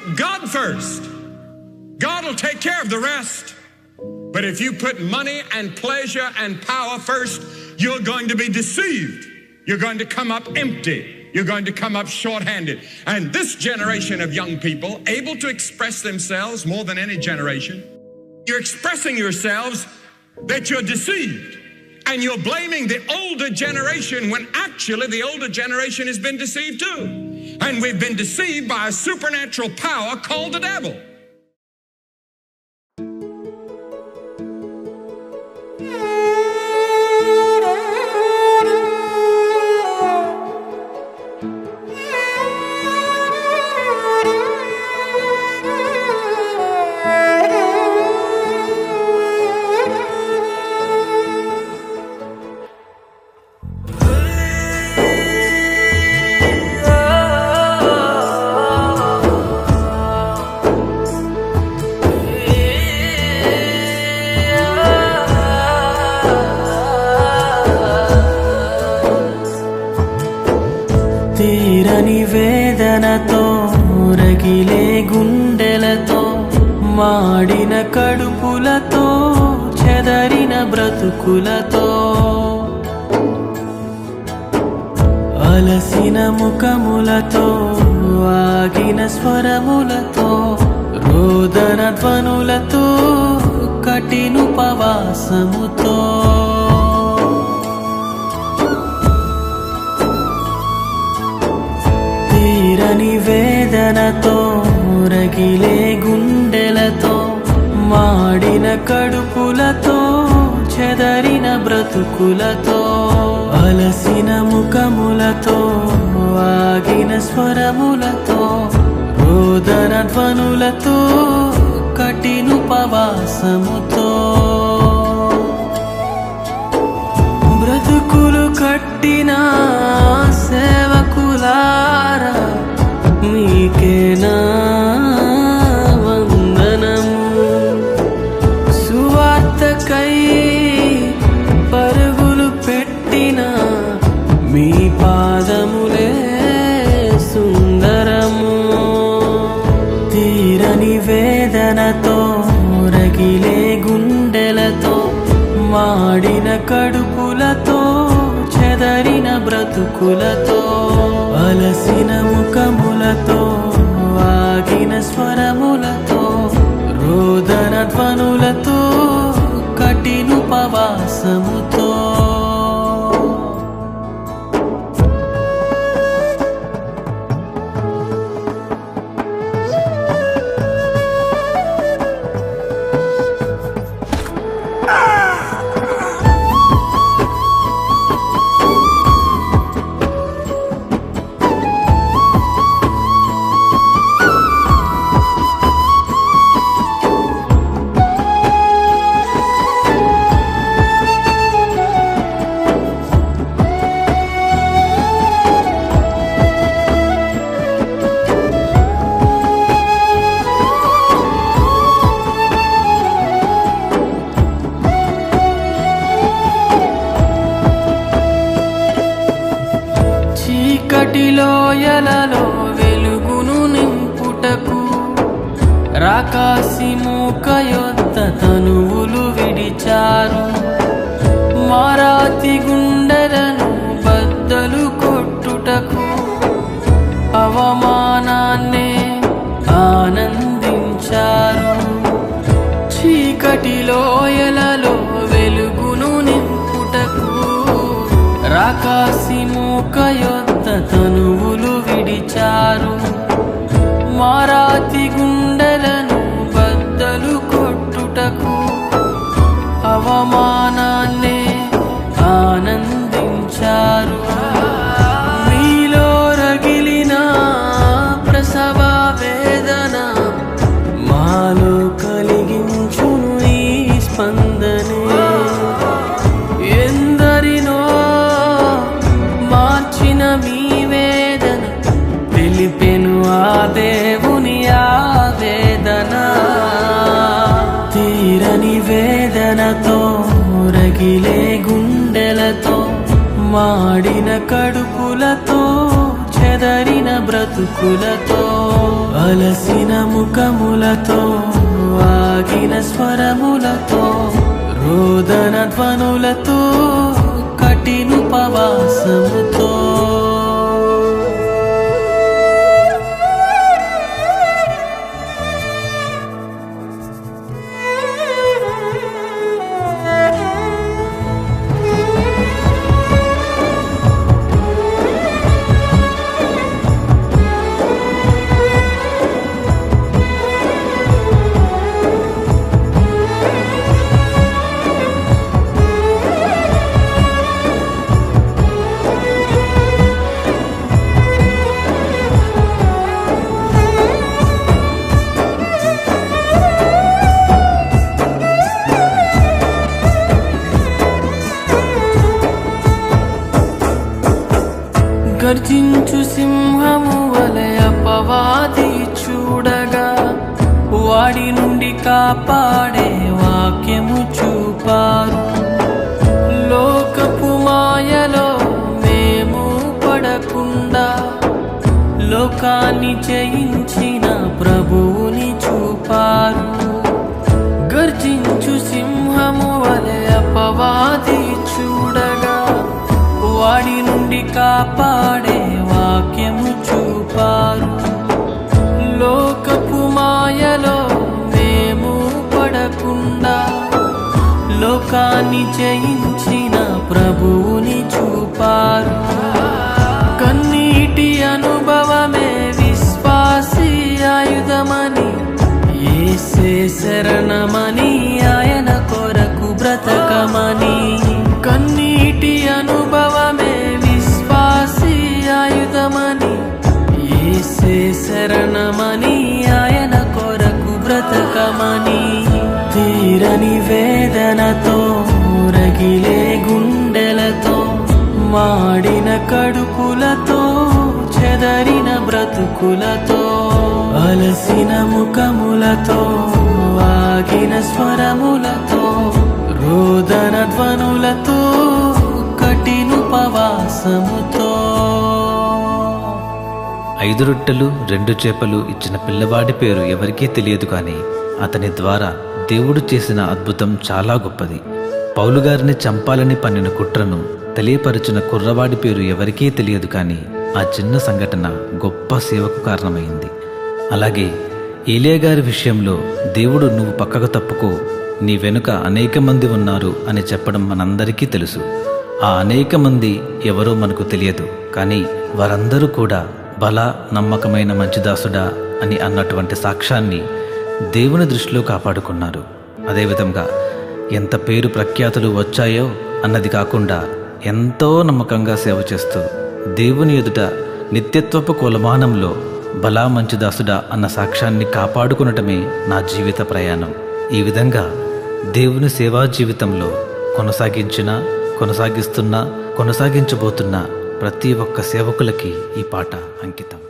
put God first, God will take care of the rest. But if you put money and pleasure and power first, you're going to be deceived. You're going to come up empty. You're going to come up short-handed. And this generation of young people, able to express themselves more than any generation, you're expressing yourselves that you're deceived. And you're blaming the older generation when actually the older generation has been deceived too. And we've been deceived by a supernatural power called the devil. తీరని వేదనతో రగిలే గుండెలతో మాడిన కడుపులతో చెదరిన బ్రతుకులతో అలసిన ముఖములతో ఆగిన స్వరములతో రోదన ధ్వనులతో కఠినుపవాసముతో తీరని వేదనతో రగిలే గుండెలతో మాడిన కడుపులతో చెదరిన బ్రతుకులతో అలసిన ముఖములతో ఆగిన స్వరములతో రోదన ధ్వనులతో కఠినుపవాసముతో బ్రతుకులు కట్టిన సేవకులారా మీకేనా వందనము. సువార్తకై పరుగులు పెట్టిన మీ పాదములే సుందరము. తీరని వేదనతో రగిలే గుండెలతో మాడిన కడుపులతో చెదరిన బ్రతుకులతో అలసిన ముఖములతో ఆగిన స్వరములతో రోదన ధ్వనులతో కఠినుపవాసముతో చీకటిలోయలలో వెలుగును నింపుటకు రాకాసి మూక యొద్ద తనువులు విడిచారు. మారాతి గుండెలను బద్దలు కొట్టుటకు అవమానాన్నే ఆనందించారు. చీకటిలోయలలో వెలుగును నింపుటకు రాకాసి మూక యొద్ద తనువులు విడిచారు. మారాతి గుండెలను బద్దలు కొట్టుటకు అవమానాన్నే ఆనందించారు. మీలో రగిలిన ప్రసవ వేదన మాలో కలిగించును ఈ స్పందనే. ఎందరినో మార్చిన మీ వేదన తెలిపెను ఆ దేవుని ఆవేదన. తీరని వేదనతో రగిలే గుండెలతో మాడిన కడుపులతో చెదరిన బ్రతుకు పలుకులతో అలసిన ముఖములతో ఆగిన స్వరములతో రోదన ధ్వనులతో కఠినుపవాసముతో గర్జించు సింహము వలె అపవాది చూడగా వాడి నుండి కాపాడే వాక్యము చూపారు. లోకపు మాయలో మేము పడకుండా లోకాన్ని జయించిన ప్రభువుని చూపారు. గర్జించు సింహము వలె అపవాది చూడగా వాడి నుండి కాపాడే వాక్యము చూపారు. లోకపు మాయలో మేము పడకుండా లోకాన్ని జయించిన ప్రభువుని చూపారు. కన్నీటి అనుభవమే విశ్వాసీ ఆయుధమని యేసే శరణమని ఆయన కొరకు బ్రతకమని. కన్నీటి అనుభవమే విశ్వాసీ ఆయుధమని యేసే శరణమని ఆయన కొరకు బ్రతకమని. తీరని వేదనతో రగిలే గుండెలతో మాడిన కడుపులతో చెదరిన బ్రతుకులతో అలసిన ముఖములతో ఆగిన స్వరములతో రోదన ధ్వనులతో కఠినుపవాసముతో 5 రొట్టెలు 2 చేపలు ఇచ్చిన పిల్లవాడి పేరు ఎవరికీ తెలియదు, కానీ అతని ద్వారా దేవుడు చేసిన అద్భుతం చాలా గొప్పది. పౌలు గారిని చంపాలని పన్నిన కుట్రను తెలియపరిచిన కుర్రవాడి పేరు ఎవరికీ తెలియదు, కానీ ఆ చిన్న సంఘటన గొప్ప సేవకు కారణమైంది. అలాగే ఏలియా గారి విషయంలో దేవుడు నువ్వు పక్కకు తప్పుకో, నీ వెనుక అనేక మంది ఉన్నారు అని చెప్పడం మనందరికీ తెలుసు. ఆ అనేక మంది ఎవరో మనకు తెలియదు, కానీ వారందరూ కూడా బల నమ్మకమైన మంచిదాసుడా అని అన్నటువంటి సాక్ష్యాన్ని దేవుని దృష్టిలో కాపాడుకున్నారు. అదేవిధంగా ఎంత పేరు ప్రఖ్యాతులు వచ్చాయో అన్నది కాకుండా ఎంతో నమ్మకంగా సేవ చేస్తూ దేవుని ఎదుట నిత్యత్వపు కొలమానంలో బలా మంచిదాసుడా అన్న సాక్ష్యాన్ని కాపాడుకునటమే నా జీవిత ప్రయాణం. ఈ విధంగా దేవుని సేవా జీవితంలో కొనసాగిస్తున్న కొనసాగించబోతున్న ప్రతి ఒక్క సేవకులకి ఈ పాట అంకితం.